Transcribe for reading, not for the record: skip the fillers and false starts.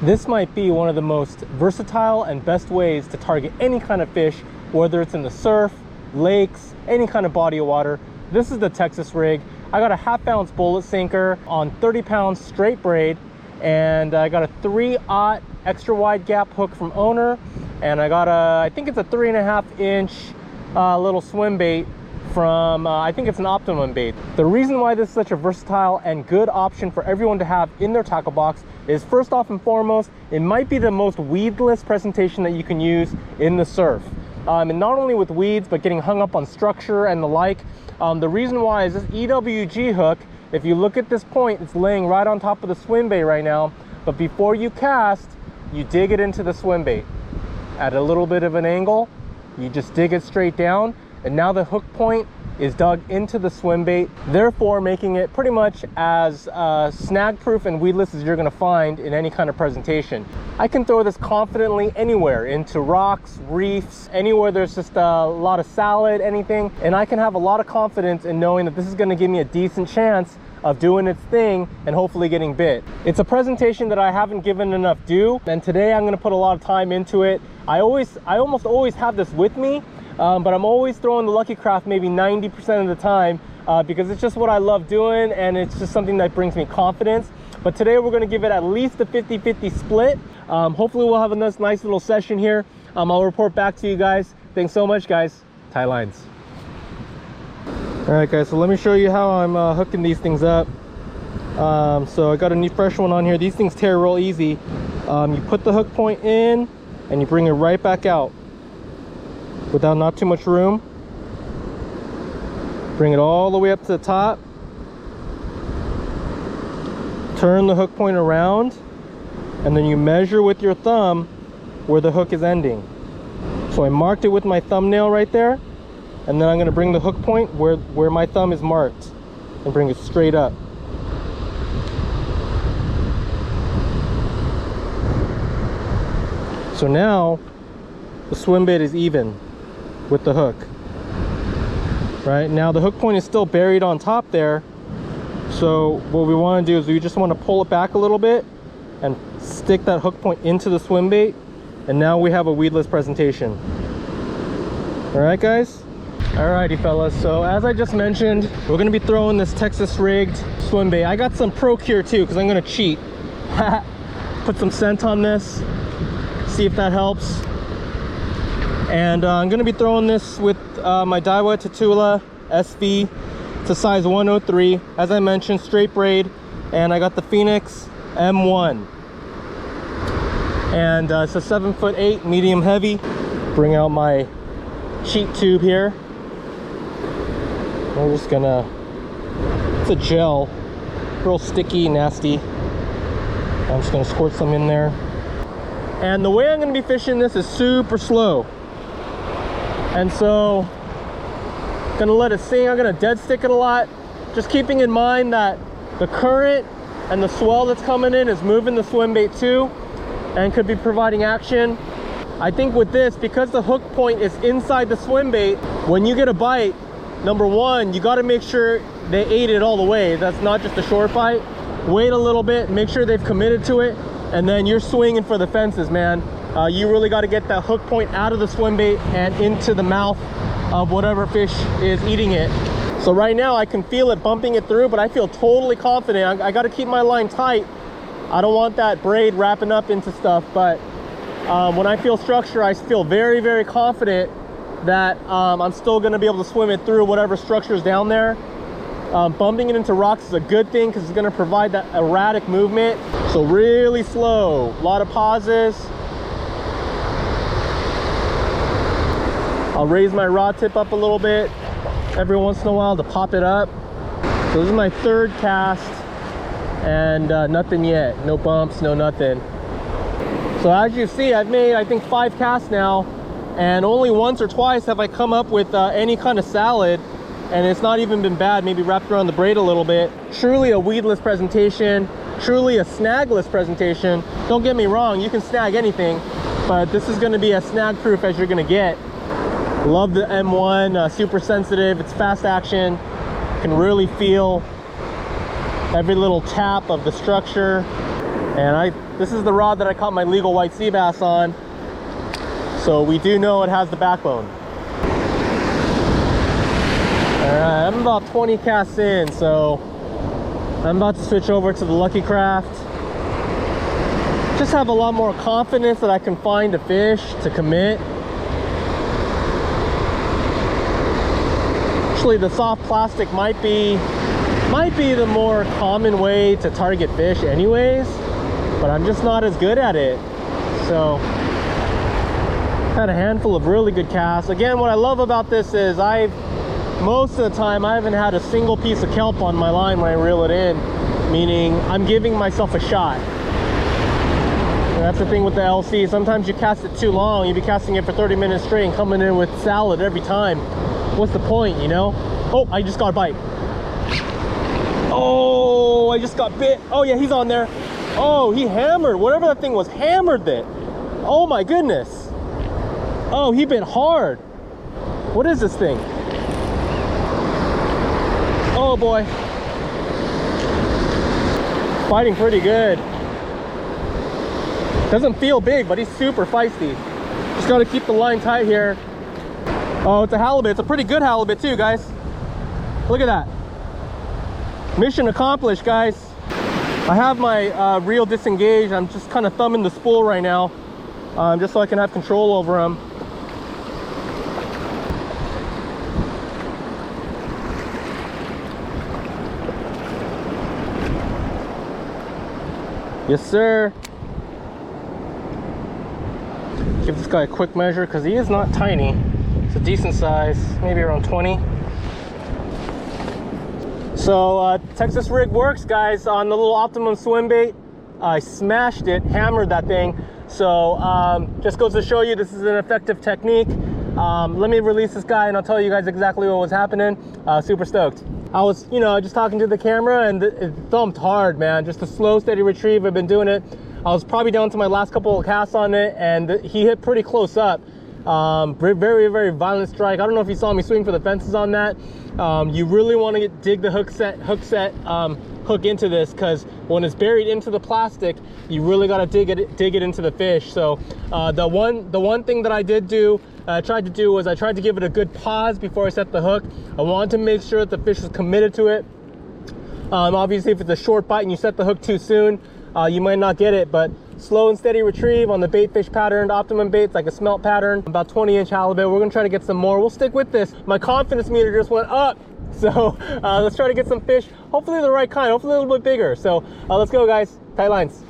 This might be one of the most versatile and best ways to target any kind of fish, whether it's in the surf, lakes, any kind of body of water. This is the Texas rig. I got a 1/2 ounce bullet sinker on 30 pounds straight braid, and I got a 3/0 extra wide gap hook from Owner, and I got a, I think it's a 3.5 inch little swim bait from I think it's an Optimum bait. The reason why this is such a versatile and good option for everyone to have in their tackle box is, first off and foremost, it might be the most weedless presentation that you can use in the surf. And not only with weeds, but getting hung up on structure and the like. The reason why is this EWG hook. If you look at this point, it's laying right on top of the swim bait right now, but before you cast, you dig it into the swim bait at a little bit of an angle. You just dig it straight down, and now the hook point is dug into the swim bait, therefore making it pretty much as snag proof and weedless as you're going to find in any kind of presentation. I can throw this confidently anywhere, into rocks, reefs, anywhere there's just a lot of salad, anything, and I can have a lot of confidence in knowing that this is going to give me a decent chance of doing its thing and hopefully getting bit. It's a presentation that I haven't given enough due, and today I'm going to put a lot of time into it. I almost always have this with me, but I'm always throwing the Lucky Craft maybe 90% of the time because it's just what I love doing, and it's just something that brings me confidence. But today we're going to give it at least a 50-50 split. Hopefully we'll have a nice little session here. I'll report back to you guys. Thanks so much, guys. Tie lines. All right, guys, so let me show you how I'm hooking these things up. So I got a new fresh one on here. These things tear real easy. You put the hook point in and you bring it right back out without not too much room. Bring it all the way up to the top. Turn the hook point around, and then you measure with your thumb where the hook is ending. So I marked it with my thumbnail right there, and then I'm going to bring the hook point where my thumb is marked and bring it straight up. So now the swim bait is even with the hook. Right now the hook point is still buried on top there, so what we want to do is we just want to pull it back a little bit and stick that hook point into the swim bait, and now we have a weedless presentation. All right, guys. Alrighty, fellas, so as I just mentioned, we're going to be throwing this Texas rigged swim bait. I got some Procure too, because I'm going to cheat. Put some scent on this, see if that helps. And I'm going to be throwing this with my Daiwa Tatula SV to size 103. As I mentioned, straight braid, and I got the Phenix M1. And it's a 7'8", medium heavy. Bring out my cheat tube here. We're just gonna, it's a gel, real sticky, nasty. I'm just gonna squirt some in there. And the way I'm gonna be fishing this is super slow. And so, gonna let it sink. I'm gonna dead stick it a lot, just keeping in mind that the current and the swell that's coming in is moving the swim bait too, and could be providing action. I think with this, because the hook point is inside the swim bait, when you get a bite, number one, you got to make sure they ate it all the way. That's not just a short bite. Wait a little bit, make sure they've committed to it, and then you're swinging for the fences, man. You really got to get that hook point out of the swim bait and into the mouth of whatever fish is eating it. So right now I can feel it bumping it through, but I feel totally confident. I got to keep my line tight. I don't want that braid wrapping up into stuff, but when I feel structure, I feel very, very confident that I'm still going to be able to swim it through whatever structure is down there. Bumping it into rocks is a good thing because it's going to provide that erratic movement. So really slow, a lot of pauses. I'll raise my rod tip up a little bit every once in a while to pop it up. So this is my third cast, and nothing yet, no bumps, no nothing. So as you see, I've made, I think, 5 casts now, and only once or twice have I come up with any kind of salad, and it's not even been bad, maybe wrapped around the braid a little bit. Truly a weedless presentation, truly a snagless presentation. Don't get me wrong, you can snag anything, but this is going to be as snag proof as you're going to get. Love the M1, super sensitive, it's fast action, can really feel every little tap of the structure. And this is the rod that I caught my legal white sea bass on. So we do know it has the backbone. Alright, I'm about 20 casts in, so I'm about to switch over to the Lucky Craft. Just have a lot more confidence that I can find a fish to commit. Actually, the soft plastic might be the more common way to target fish anyways, but I'm just not as good at it. So had a handful of really good casts. Again, what I love about this is most of the time I haven't had a single piece of kelp on my line when I reel it in, meaning I'm giving myself a shot. And that's the thing with the LC. Sometimes you cast it too long, you'll be casting it for 30 minutes straight and coming in with salad every time. What's the point, you know? Oh, I just got a bite. Oh, I just got bit. Oh yeah, he's on there. Oh, he hammered. Whatever that thing was, hammered it. Oh my goodness. Oh, he bit hard. What is this thing? Oh boy. Fighting pretty good. Doesn't feel big, but he's super feisty. Just gotta keep the line tight here. Oh, it's a halibut. It's a pretty good halibut too, guys. Look at that. Mission accomplished, guys. I have my reel disengaged. I'm just kind of thumbing the spool right now, just so I can have control over him. Yes, sir. Give this guy a quick measure because he is not tiny. It's a decent size, maybe around 20. So Texas rig works, guys. On the little Optimum swim bait, I smashed it, hammered that thing. So just goes to show you this is an effective technique. Let me release this guy and I'll tell you guys exactly what was happening. Super stoked. I was, just talking to the camera and it thumped hard, man. Just a slow, steady retrieve. I've been doing it. I was probably down to my last couple of casts on it and he hit pretty close up. Very, very violent strike. I don't know if you saw me swing for the fences on that. You really want to dig the hook into this, because when it's buried into the plastic, you really got to dig it into the fish. So the one thing that I tried to do was I tried to give it a good pause before I set the hook. I wanted to make sure that the fish was committed to it. Obviously, if it's a short bite and you set the hook too soon, you might not get it, but slow and steady retrieve on the bait fish pattern, Optimum baits, like a smelt pattern, about 20-inch halibut. We're gonna try to get some more. We'll stick with this. My confidence meter just went up. So let's try to get some fish, hopefully the right kind, hopefully a little bit bigger. So let's go, guys. Tight lines.